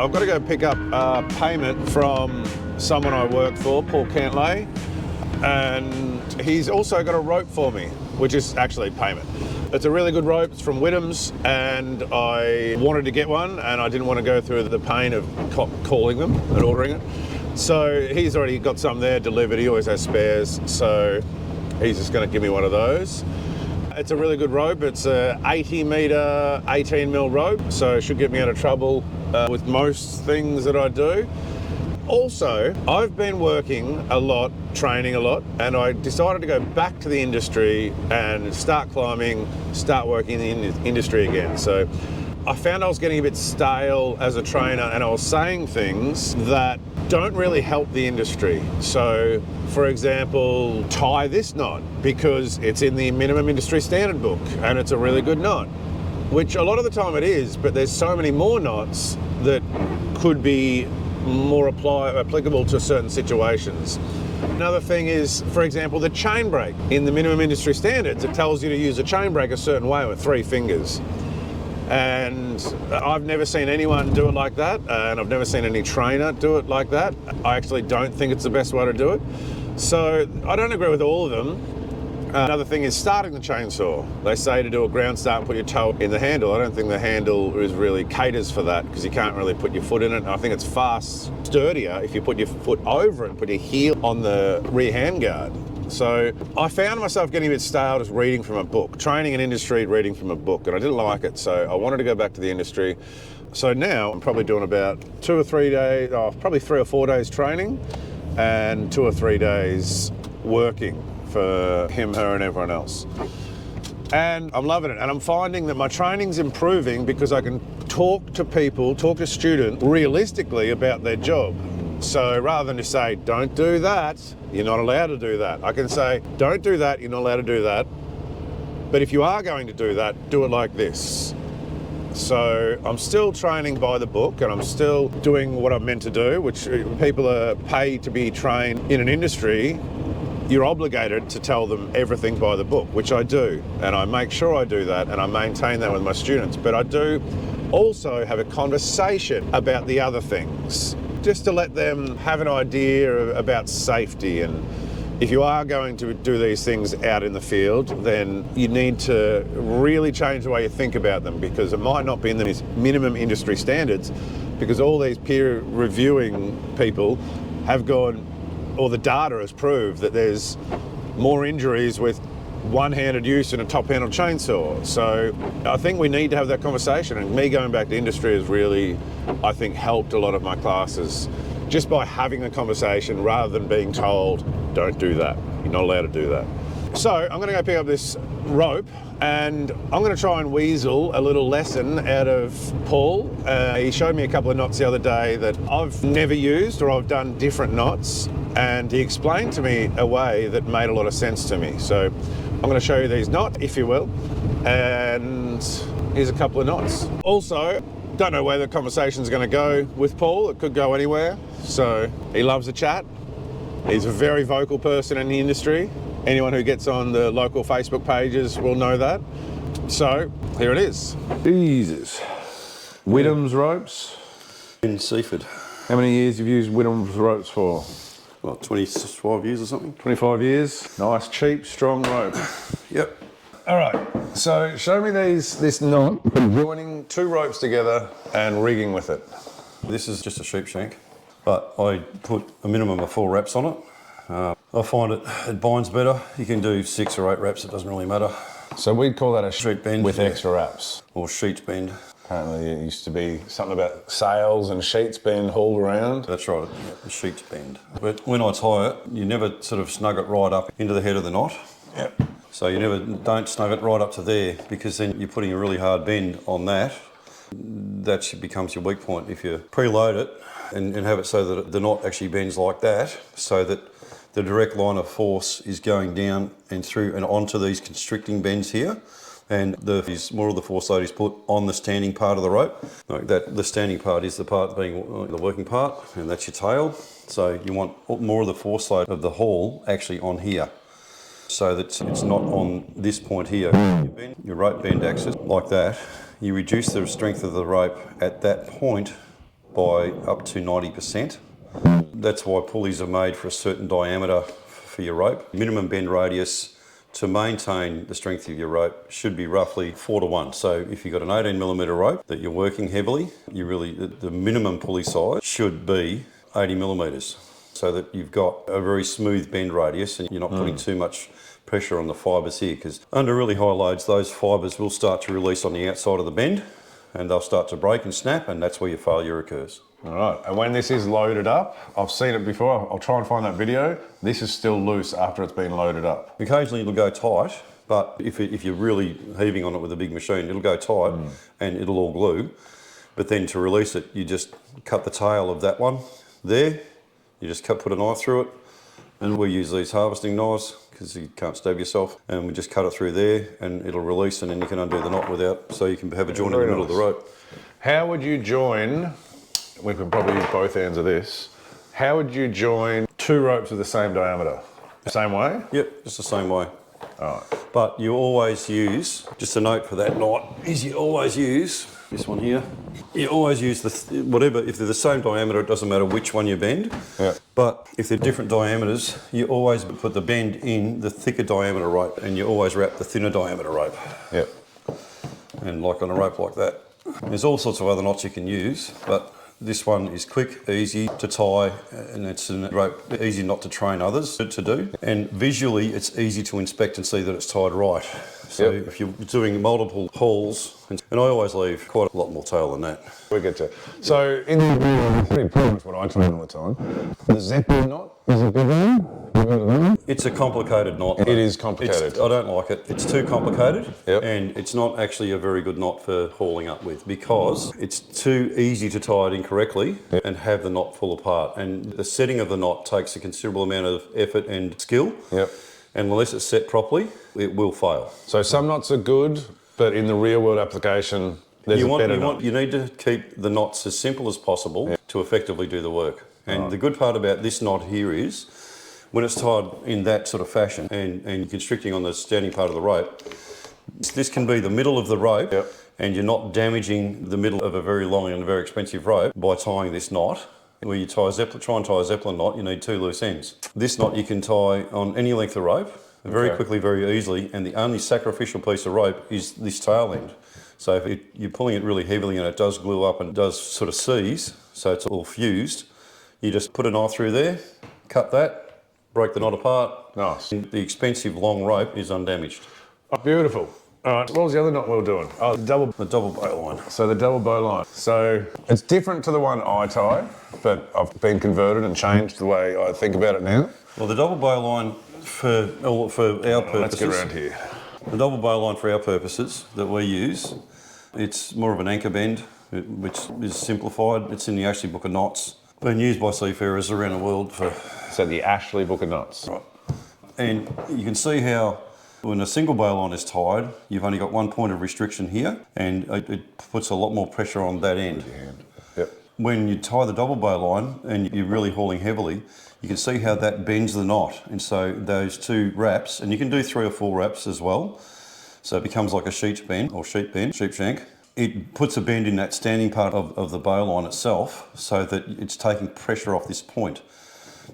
I've got to go pick up payment from someone I work for, Paul Cantlay, and he's also got a rope for me, which is actually payment. It's a really good rope. It's from Whittam's, and I wanted to get one, and I didn't want to go through the pain of calling them and ordering it. So he's already got some there delivered. He always has spares, so he's just going to give me one of those. It's a really good rope. It's a 80 metre, 18 mil rope, so it should get me out of trouble with most things that I do. Also, I've been working a lot, training a lot, and I decided to go back to the industry and start climbing, start working in the industry again. So I found I was getting a bit stale as a trainer, and I was saying things that don't really help the industry. So, for example, tie this knot because it's in the minimum industry standard book and it's a really good knot, which a lot of the time it is, but there's so many more knots that could be more applicable to certain situations. Another thing is, for example, the chain break. In the minimum industry standards, it tells you to use a chain break a certain way with 3 fingers. And I've never seen anyone do it like that, and I've never seen any trainer do it like that. I actually don't think it's the best way to do it. So I don't agree with all of them. Another thing is starting the chainsaw. They say to do a ground start and put your toe in the handle. I don't think the handle is really caters for that because you can't really put your foot in it. I think it's far sturdier if you put your foot over it and put your heel on the rear handguard. So I found myself getting a bit stale just reading from a book, training in industry, reading from a book, and I didn't like it. So I wanted to go back to the industry. So now I'm probably doing about 2 or 3 days, probably 3 or 4 days training and 2 or 3 days working for him, her, and everyone else. And I'm loving it. And I'm finding that my training's improving because I can talk to people, talk to students realistically about their job. So rather than just say, don't do that, you're not allowed to do that. I can say, don't do that, you're not allowed to do that. But if you are going to do that, do it like this. So I'm still training by the book and I'm still doing what I'm meant to do, which people are paid to be trained in an industry. You're obligated to tell them everything by the book, which I do. And I make sure I do that and I maintain that with my students. But I do also have a conversation about the other things, just to let them have an idea about safety. And if you are going to do these things out in the field, then you need to really change the way you think about them because it might not be in the minimum industry standards because all these peer reviewing people have gone, or the data has proved that there's more injuries with one-handed use in a top-handled chainsaw. So I think we need to have that conversation, and me going back to industry has really, I think, helped a lot of my classes just by having the conversation rather than being told, don't do that, you're not allowed to do that. So I'm going to go pick up this rope and I'm going to try and weasel a little lesson out of Paul. He showed me a couple of knots the other day that I've never used, or I've done different knots, and he explained to me a way that made a lot of sense to me. So I'm going to show you these knots, if you will, and here's a couple of knots. Also, don't know where the conversation's going to go with Paul. It could go anywhere. So he loves a chat. He's a very vocal person in the industry. Anyone who gets on the local Facebook pages will know that. So here it is. Jesus. Whittam's ropes. In Seaford. How many years have you used Whittam's ropes for? Well, 25 years or something. 25 years. Nice, cheap, strong rope. Yep. All right, so show me this knot, joining 2 ropes together and rigging with it. This is just a sheep shank, but I put a minimum of 4 wraps on it. I find it binds better. You can do 6 or 8 wraps, it doesn't really matter. So we'd call that a sheet bend with extra wraps. Or sheet bend. Apparently it used to be something about sails and sheets being hauled around. That's right, the sheets bend. But when I tie it, you never sort of snug it right up into the head of the knot. Yep. So you don't snug it right up to there because then you're putting a really hard bend on that. That becomes your weak point. If you preload it and have it so that the knot actually bends like that, so that the direct line of force is going down and through and onto these constricting bends here, and more of the force load is put on the standing part of the rope. Like that, the standing part is the part being the working part, and that's your tail. So you want more of the force load of the haul actually on here, so that it's not on this point here. You bend your rope bend axis like that. You reduce the strength of the rope at that point by up to 90%. That's why pulleys are made for a certain diameter for your rope. Minimum bend radius to maintain the strength of your rope should be roughly 4 to 1. So if you've got an 18mm rope that you're working heavily, the minimum pulley size should be 80mm, so that you've got a very smooth bend radius and you're not putting too much pressure on the fibres here, because under really high loads those fibres will start to release on the outside of the bend and they'll start to break and snap, and that's where your failure occurs. All right, and when this is loaded up, I've seen it before, I'll try and find that video, this is still loose after it's been loaded up. Occasionally it'll go tight, but if you're really heaving on it with a big machine, it'll go tight and it'll all glue. But then to release it, you just cut the tail of that one there, you just put a knife through it, and we use these harvesting knives because you can't stab yourself, and we just cut it through there and it'll release, and then you can undo the knot without, so you can have a joint in the middle of the rope. How would you join, we could probably use both ends of this, how would you join two ropes of the same diameter? Same way? Yep, just the same way. All right. But you always use, just a note for that knot, is you always use this one here. You always use whatever, if they're the same diameter, it doesn't matter which one you bend. Yeah. But if they're different diameters, you always put the bend in the thicker diameter rope, and you always wrap the thinner diameter rope. Yep. And like on a rope like that. There's all sorts of other knots you can use, but this one is quick, easy to tie, and it's a rope easy not to train others to do. And visually, it's easy to inspect and see that it's tied right. So if you're doing multiple hauls, and I always leave quite a lot more tail than that. We get to. So in the pretty much what I train all the time. The Zeppelin knot is a good one. It's a complicated knot. It is complicated. I don't like it. It's too complicated, Yep. and it's not actually a very good knot for hauling up with, because it's too easy to tie it incorrectly and have the knot fall apart. And the setting of the knot takes a considerable amount of effort and skill. Yep. And unless it's set properly, it will fail. So some knots are good, but in the real world application, there's a better knot. You need to keep the knots as simple as possible to effectively do the work. And the good part about this knot here is, when it's tied in that sort of fashion and constricting on the standing part of the rope, this can be the middle of the rope, and you're not damaging the middle of a very long and very expensive rope by tying this knot. Where you try and tie a Zeppelin knot, you need two loose ends. This knot you can tie on any length of rope, very quickly, very easily, and the only sacrificial piece of rope is this tail end. So if you're pulling it really heavily and it does glue up and does sort of seize, so it's all fused, you just put a knife through there, cut that, break the knot apart. Nice. The expensive long rope is undamaged. Oh, beautiful. All right, what was the other knot we were doing? Oh, The double bowline. So the double bowline. So it's different to the one I tie, but I've been converted and changed the way I think about it now. Well, the double bowline for our purposes. Let's get around here. The double bowline for our purposes that we use, it's more of an anchor bend, which is simplified. It's in the Ashley Book of Knots. Been used by seafarers around the world for... So the Ashley Book of Knots. Right. And you can see how when a single bowline is tied, you've only got one point of restriction here, and it puts a lot more pressure on that end. Yep. When you tie the double bowline and you're really hauling heavily, you can see how that bends the knot. And so those two wraps, and you can do 3 or 4 wraps as well, so it becomes like a sheep bend or sheep shank. It puts a bend in that standing part of the bowline itself, so that it's taking pressure off this point.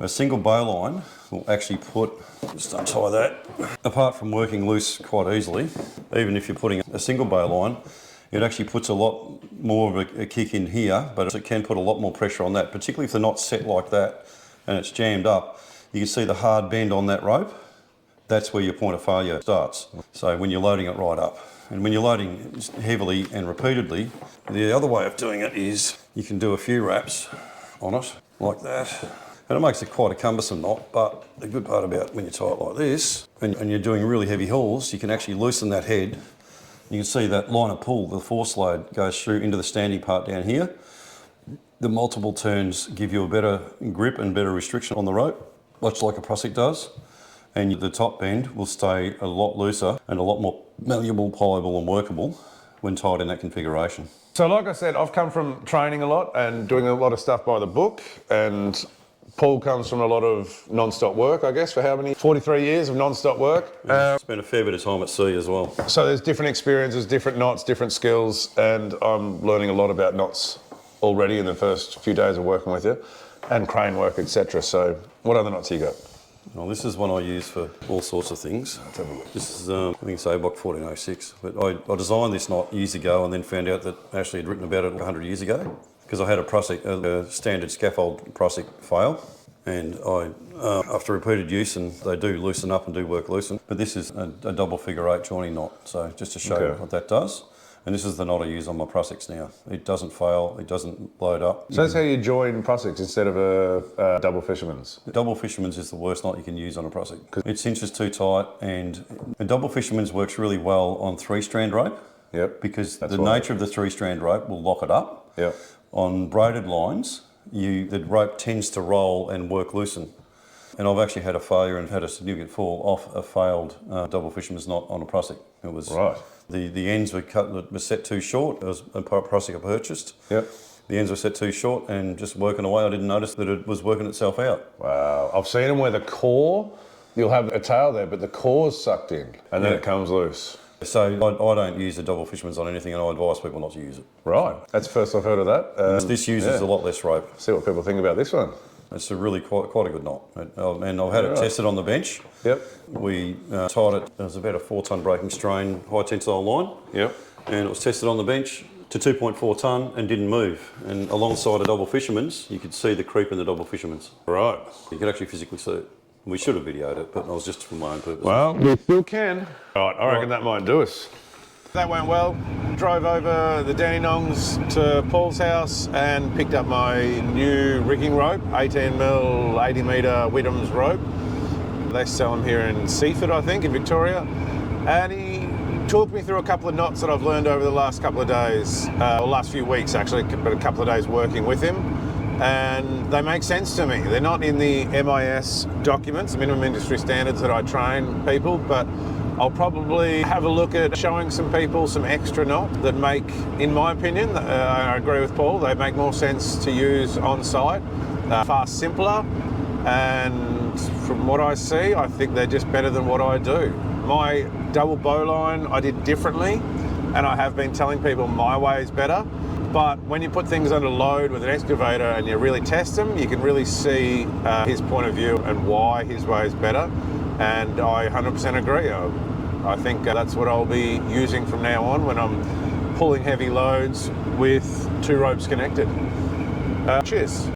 A single bowline will actually just untie that. Apart from working loose quite easily, even if you're putting a single bowline, it actually puts a lot more of a kick in here, but it can put a lot more pressure on that, particularly if the knot's set like that and it's jammed up. You can see the hard bend on that rope. That's where your point of failure starts. So when you're loading it right up. And when you're loading heavily and repeatedly, the other way of doing it is you can do a few wraps on it, like that. And it makes it quite a cumbersome knot, but the good part about when you tie it like this, and you're doing really heavy hauls, you can actually loosen that head. You can see that line of pull, the force load, goes through into the standing part down here. The multiple turns give you a better grip and better restriction on the rope, much like a prussic does. And the top bend will stay a lot looser and a lot more malleable, pliable and workable when tied in that configuration. So like I said, I've come from training a lot and doing a lot of stuff by the book, and Paul comes from a lot of non-stop work, I guess, for how many? 43 years of non-stop work. Spent a fair bit of time at sea as well. So there's different experiences, different knots, different skills, and I'm learning a lot about knots already in the first few days of working with you, and crane work, etc. So what other knots you got? Well, this is one I use for all sorts of things. Let's have a look. This is, I think it's ABOC 1406. But I designed this knot years ago and then found out that Ashley had written about it 100 years ago because I had a prussic, a standard scaffold prussic fail. And after repeated use, and they do loosen up and do work loosen, but this is a double figure 8 joining knot. So just to show you what that does. And this is the knot I use on my prussics now. It doesn't fail, it doesn't load up. So that's how you join prussics instead of a double fisherman's? Double fisherman's is the worst knot you can use on a prussic. It cinches too tight, and a double fisherman's works really well on 3-strand rope. Yep. Because the nature of the 3-strand rope will lock it up. Yep. On braided lines, the rope tends to roll and work loosen. And I've actually had a failure and had a significant fall off a failed double fisherman's knot on a prussic. It was right. The ends were set too short. It was a prussic I purchased. Yep. The ends were set too short, and just working away, I didn't notice that it was working itself out. Wow. I've seen them where the core, you'll have a tail there, but the core's sucked in, and then it comes loose. So I don't use the double fisherman's on anything, and I advise people not to use it. Right. That's the first I've heard of that. This uses a lot less rope. See what people think about this one. It's a really quite a good knot. And I've had it tested on the bench. Yep. We tied it, was about a 4-tonne breaking strain, high tensile line. Yep. And it was tested on the bench to 2.4 tonne and didn't move. And alongside a double fisherman's, you could see the creep in the double fisherman's. Right. You could actually physically see it. We should have videoed it, but I was just for my own purpose. Well, we still can. Right, I reckon that might do us. That went well. Drove over the Dandenongs to Paul's house and picked up my new rigging rope, 18mm, 80 metre Whittam's rope. They sell them here in Seaford, I think, in Victoria. And he talked me through a couple of knots that I've learned over the last couple of days, or last few weeks actually, but a couple of days working with him. And they make sense to me. They're not in the MIS documents, minimum industry standards that I train people, but I'll probably have a look at showing some people some extra knot that make, in my opinion, I agree with Paul, they make more sense to use on site, far simpler, and from what I see, I think they're just better than what I do. My double bowline I did differently, and I have been telling people my way is better. But when you put things under load with an excavator and you really test them, you can really see his point of view and why his way is better. And I 100% agree. I think that's what I'll be using from now on when I'm pulling heavy loads with 2 ropes connected. Cheers.